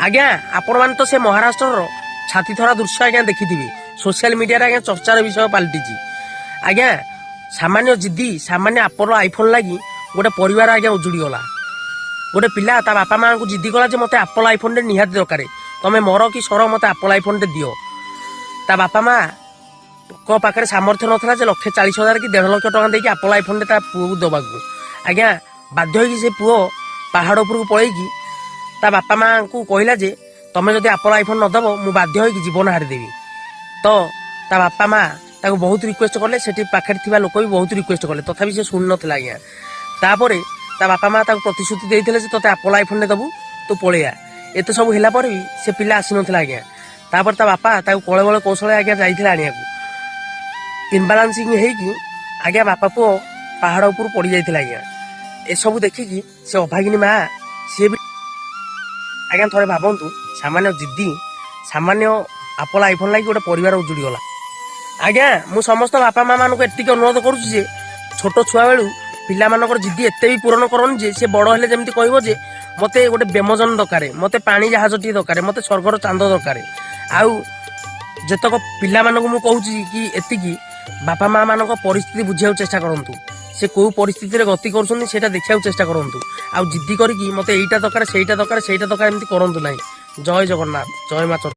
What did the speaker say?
आज्ञा आपण मैंने तो से महाराष्ट्र छाती थरा दृश्य आज्ञा देखिथिबे सोशल मीडिया आज्ञा चर्चार विषय पलटि आज्ञा सामान्य जिद्दी सामान्य आपर आईफोन लगी गोटे परिवार आज्ञा उजुड़ी गला। गोटे पिला ता बापा माँ को जिद्दी कला जे मते एप्पल आईफोन टे निहाती दरकार तमे मर कि सर मते एप्पल आईफोन टे दियो। ता बापा माँ को पाखे सामर्थ्य नाला जे 1,40,000 कि 1.5 लाख टका देकी एप्पल आईफोन टे पुओ को दबाकू आज्ञा बाध्य होइकी से पुओ पहाड़ उपरକୁ पळेकी ता बापा माँ को कहला जे तमे जदि एप्पल आईफोन न दबो मु बाध्य होइकी जीवन हारिदेवी। तो ता बापा माँ ताको बहुत रिक्वेस्ट कले सेठी पाखे थिबा लोक भी बहुत रिक्वेस्ट कले तथापि से सुन नथिला आज्ञा। तापरे ता बापा माँ ताको प्रतिश्रुति देइथिले जे तते एप्पल आईफोन ने दबु तू पळेया। एते सब होला पर भी से पिला आसी नथिला आज्ञा। तापर ता बापा ताको कोळे बळे कौशल आज्ञा जाइथिला आनियाकू इनबालांसिंग हेकी आज्ञा बापा पुओ पहाड़ उपर पड़ जाइथिला आज्ञा। ए सब देखिकी से अभागिनी माँ सी भी आज्ञा थोड़े भावतु सामान्य जिद्दी सामान्य एप्पल आईफोन लगी गोटे परिवार उजुड़ी गला। आज्ञा मु समस्त बापा माँ मानक एतिक अनुरोध करुछि जे छोट छुआ बेलू पिला मानकर जिद्दी एते भी पूरण करन जे से बड़ हेले जेमति कहबो जे मते गोटे बेमजन दरकार मते पानी जहाज टी दरकार मते स्वर्गर चांद दरकार आउ जतक पिला मानक मु कहूछि कि एतिकी बापा माँ मानक परिस्थिति बुझिया चेष्टा करंतु से को परिस्थिति रे गति करछन सेटा देखिया चेष्टा करंतु आउ जिद्दी करिकी मते एइटा दरकार सेइटा दरकार एमति करंतु नाही। जय जगन्नाथ जय माता।